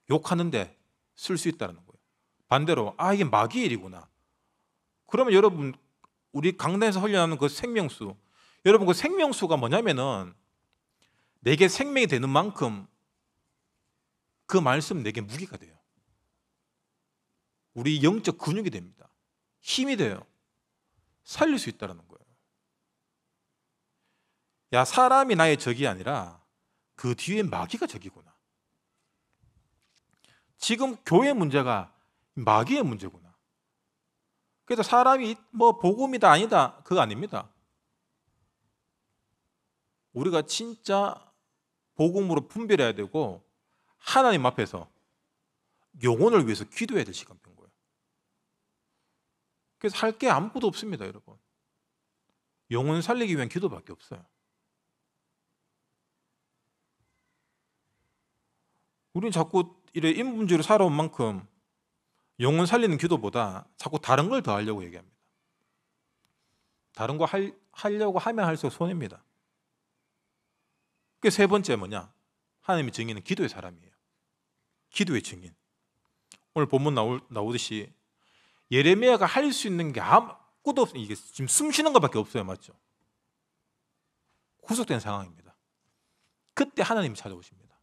욕하는데 쓸 수 있다는 거예요. 반대로 이게 마귀의 일이구나. 그러면 여러분, 우리 강단에서 훈련하는 그 생명수, 여러분 그 생명수가 뭐냐면은 내게 생명이 되는 만큼 그 말씀 내게 무기가 돼요. 우리 영적 근육이 됩니다. 힘이 돼요. 살릴 수 있다는 거예요. 야, 사람이 나의 적이 아니라 그 뒤에 마귀가 적이구나. 지금 교회 문제가 마귀의 문제구나. 그래서 사람이 뭐 복음이다 아니다 그거 아닙니다. 우리가 진짜 복음으로 분별해야 되고 하나님 앞에서 영혼을 위해서 기도해야 될 시간인 거예요. 그래서 할 게 아무것도 없습니다, 여러분. 영혼 살리기 위한 기도밖에 없어요. 우리는 자꾸 이래 인본주의로 살아온 만큼 영혼 살리는 기도보다 자꾸 다른 걸 더 하려고 얘기합니다. 다른 거 하려고 하면 할수록 손해입니다. 그게 세 번째 뭐냐? 하나님의 증인은 기도의 사람이에요. 기도의 증인. 오늘 본문 나오듯이 예레미야가 할 수 있는 게 아무것도 없어요. 이게 지금 숨 쉬는 것밖에 없어요. 맞죠? 구속된 상황입니다. 그때 하나님이 찾아오십니다.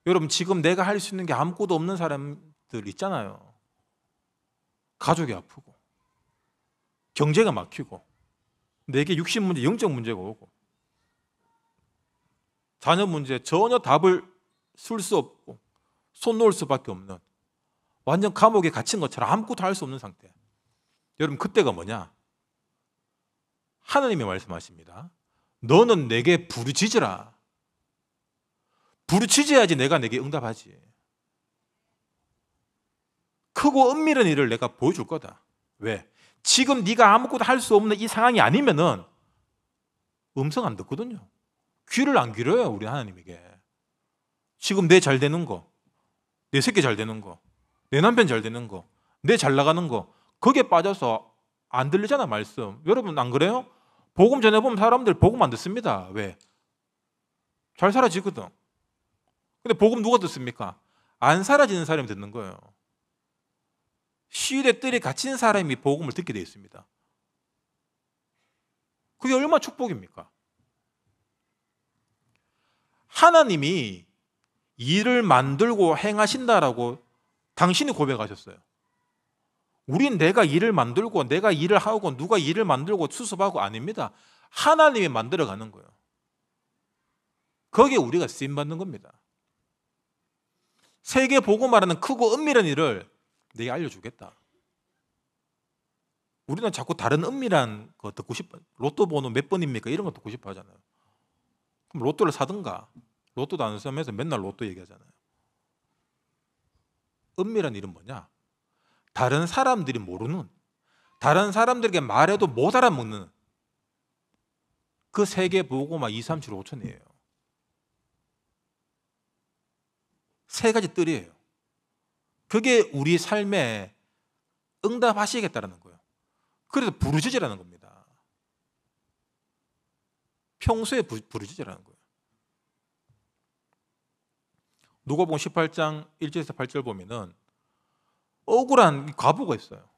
여러분, 지금 내가 할 수 있는 게 아무것도 없는 사람들 있잖아요. 가족이 아프고 경제가 막히고 내게 육신 문제, 영적 문제가 오고 자녀 문제 전혀 답을 쓸 수 없고 손 놓을 수밖에 없는 완전 감옥에 갇힌 것처럼 아무것도 할 수 없는 상태. 여러분, 그때가 뭐냐? 하나님이 말씀하십니다. 너는 내게 부르짖으라. 부르짖어야지 내가 내게 응답하지. 크고 은밀한 일을 내가 보여줄 거다. 왜? 지금 네가 아무것도 할 수 없는 이 상황이 아니면은 음성 안 듣거든요. 귀를 안 기울여요, 우리 하나님에게. 지금 내 잘 되는 거, 내 새끼 잘 되는 거, 내 남편 잘 되는 거, 내 잘 나가는 거, 거기에 빠져서 안 들리잖아, 말씀. 여러분 안 그래요? 복음 전해보면 사람들 복음 안 듣습니다. 왜? 잘 사라지거든. 근데 복음 누가 듣습니까? 안 사라지는 사람이 듣는 거예요. 시일의 뜰에 갇힌 사람이 복음을 듣게 되어 있습니다. 그게 얼마나 축복입니까? 하나님이 일을 만들고 행하신다라고 당신이 고백하셨어요. 우린 내가 일을 만들고 내가 일을 하고 누가 일을 만들고 수습하고 아닙니다. 하나님이 만들어가는 거예요. 거기에 우리가 쓰임받는 겁니다. 세계 복음화라는 크고 은밀한 일을 내게 알려주겠다. 우리는 자꾸 다른 은밀한 거 듣고 싶어. 로또 번호 몇 번입니까? 이런 거 듣고 싶어 하잖아요. 그럼 로또를 사든가. 로또도 안 사면서 맨날 로또 얘기하잖아요. 은밀한 일은 뭐냐? 다른 사람들이 모르는, 다른 사람들에게 말해도 못 알아먹는 그 세계 복음화 2, 3, 7, 5천이에요. 세 가지 뜰이에요. 그게 우리 삶에 응답하시겠다는 거예요. 그래서 부르짖으라는 겁니다. 평소에 부르짖으라는 거예요. 누가복음 18장 1절에서 8절 보면은 억울한 과부가 있어요.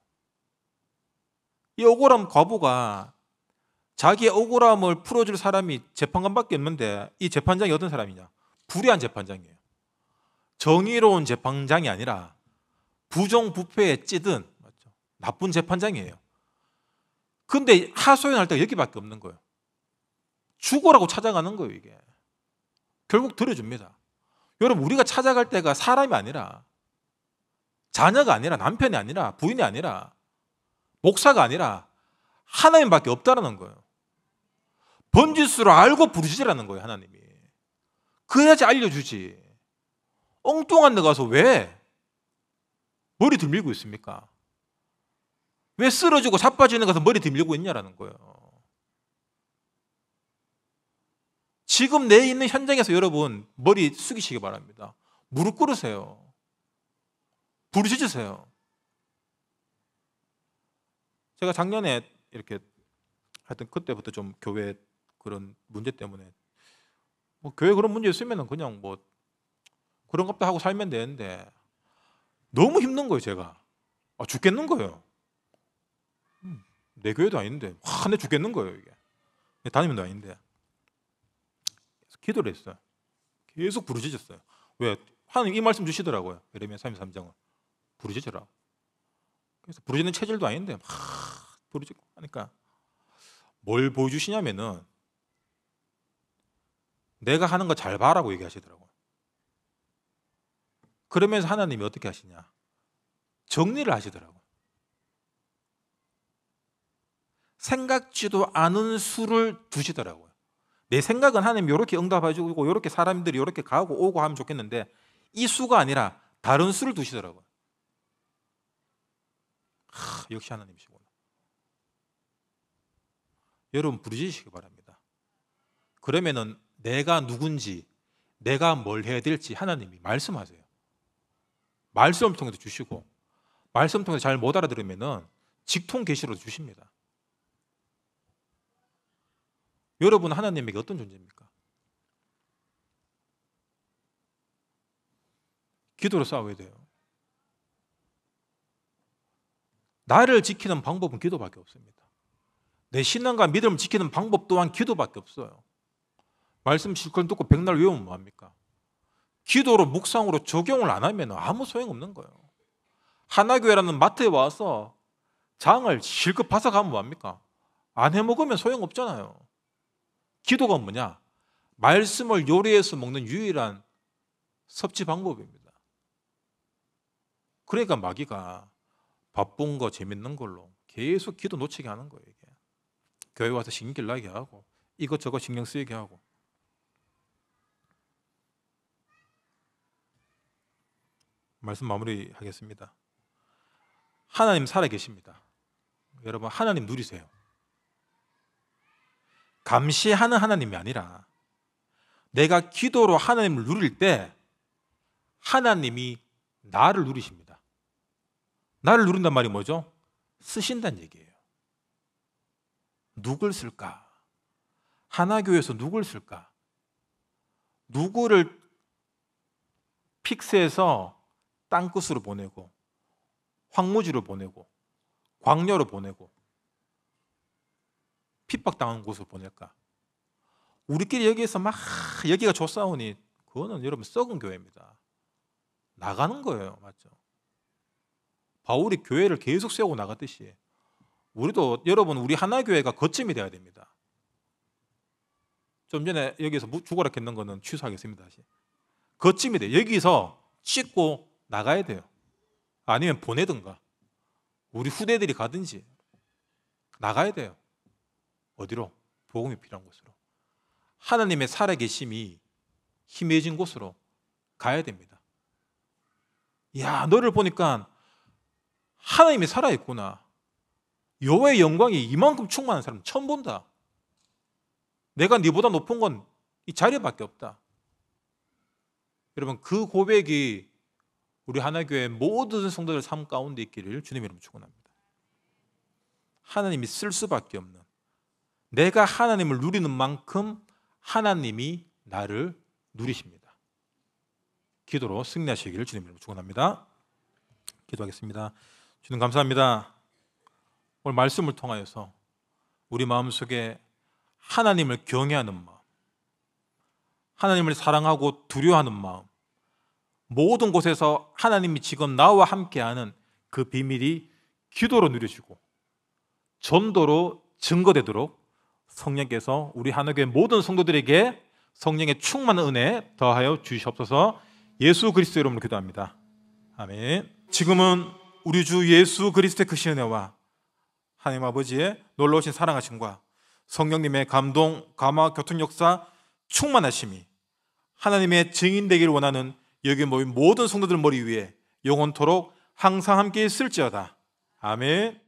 이 억울한 과부가 자기의 억울함을 풀어줄 사람이 재판관밖에 없는데 이 재판장이 어떤 사람이냐? 불의한 재판장이에요. 정의로운 재판장이 아니라 부정부패에 찌든, 맞죠? 나쁜 재판장이에요. 근데 하소연할 때가 여기밖에 없는 거예요. 죽으라고 찾아가는 거예요, 이게. 결국 들어줍니다. 여러분, 우리가 찾아갈 때가 사람이 아니라, 자녀가 아니라, 남편이 아니라, 부인이 아니라, 목사가 아니라 하나님밖에 없다라는 거예요. 번짓수로 알고 부르짖으라는 거예요, 하나님이. 그래야지 알려주지. 엉뚱한 데 가서 왜 머리 들밀고 있습니까? 왜 쓰러지고 자빠지는 가서 머리 들밀고 있냐라는 거예요. 지금 내 있는 현장에서 여러분 머리 숙이시기 바랍니다. 무릎 꿇으세요. 부르짖으세요. 제가 작년에 이렇게 하여튼 그때부터 좀 교회 그런 문제 때문에 뭐 교회 그런 문제 있으면 그냥 뭐 그런 것도 하고 살면 되는데 너무 힘든 거예요, 제가. 죽겠는 거예요. 내 교회도 아닌데 화내 죽겠는 거예요, 이게. 담임도 아닌데. 그래서 기도를 했어요. 계속 부르짖었어요. 왜? 하나님 이 말씀 주시더라고요. 예레미야 33장은 부르짖으라. 그래서 부르짖는 체질도 아닌데 막 부르짖고 하니까 뭘 보여주시냐면은 내가 하는 거 잘 봐라고 얘기하시더라고요. 그러면서 하나님이 어떻게 하시냐? 정리를 하시더라고요. 생각지도 않은 수를 두시더라고요. 내 생각은 하나님이 이렇게 응답해주고 이렇게 사람들이 이렇게 가고 오고 하면 좋겠는데 이 수가 아니라 다른 수를 두시더라고요. 역시 하나님이시구나. 여러분 부르짖으시기 바랍니다. 그러면은 내가 누군지 내가 뭘 해야 될지 하나님이 말씀하세요. 말씀을 통해서 주시고 말씀 통해서 잘 못 알아들으면은 직통 계시로 주십니다. 여러분 하나님에게 어떤 존재입니까? 기도로 싸워야 돼요. 나를 지키는 방법은 기도밖에 없습니다. 내 신앙과 믿음을 지키는 방법 또한 기도밖에 없어요. 말씀 실컷 듣고 백날 외우면 뭐합니까? 기도로 묵상으로 적용을 안 하면 아무 소용없는 거예요. 하나교회라는 마트에 와서 장을 실컷 봐서 가면 뭐합니까? 안 해먹으면 소용없잖아요. 기도가 뭐냐? 말씀을 요리해서 먹는 유일한 섭취 방법입니다. 그러니까 마귀가 바쁜 거 재밌는 걸로 계속 기도 놓치게 하는 거예요. 이게. 교회 와서 신길 나게 하고 이것저것 신경 쓰이게 하고. 말씀 마무리하겠습니다. 하나님 살아계십니다. 여러분 하나님 누리세요. 감시하는 하나님이 아니라 내가 기도로 하나님을 누릴 때 하나님이 나를 누리십니다. 나를 누린단 말이 뭐죠? 쓰신다는 얘기예요. 누굴 쓸까? 하나교회에서 누굴 쓸까? 누구를 픽스해서 땅끝으로 보내고 황무지로 보내고 광야로 보내고 핍박당한 곳으로 보낼까? 우리끼리 여기에서 막 여기가 좋사오니 그거는 여러분 썩은 교회입니다. 나가는 거예요. 맞죠? 바울이 교회를 계속 세우고 나갔듯이 우리도 여러분 우리 하나교회가 거점이 돼야 됩니다. 좀 전에 여기서 죽어라 했는 거는 취소하겠습니다. 다시. 거점이 돼. 여기서 찍고 나가야 돼요. 아니면 보내든가 우리 후대들이 가든지 나가야 돼요. 어디로? 복음이 필요한 곳으로. 하나님의 살아계심이 힘해진 곳으로 가야 됩니다. 야, 너를 보니까 하나님이 살아있구나. 여호와의 영광이 이만큼 충만한 사람 처음 본다. 내가 네보다 높은 건 이 자리밖에 없다. 여러분 그 고백이 우리 하나교회 모든 성도들 삶 가운데 있기를 주님 이름으로 축원합니다. 하나님이 쓸 수밖에 없는, 내가 하나님을 누리는 만큼 하나님이 나를 누리십니다. 기도로 승리하시기를 주님 이름으로 축원합니다. 기도하겠습니다. 주님 감사합니다. 오늘 말씀을 통하여서 우리 마음속에 하나님을 경외하는 마음, 하나님을 사랑하고 두려워하는 마음, 모든 곳에서 하나님이 지금 나와 함께하는 그 비밀이 기도로 누리시고 전도로 증거되도록 성령께서 우리 하나교회 모든 성도들에게 성령의 충만한 은혜 더하여 주시옵소서. 예수 그리스도 이름으로 기도합니다. 아멘. 지금은 우리 주 예수 그리스도의 크신 은혜와 하나님 아버지의 놀라우신 사랑하심과 성령님의 감동, 감화, 교통 역사, 충만하심이 하나님의 증인 되기를 원하는 여기 모인 모든 성도들 머리 위에 영원토록 항상 함께 있을지어다. 아멘.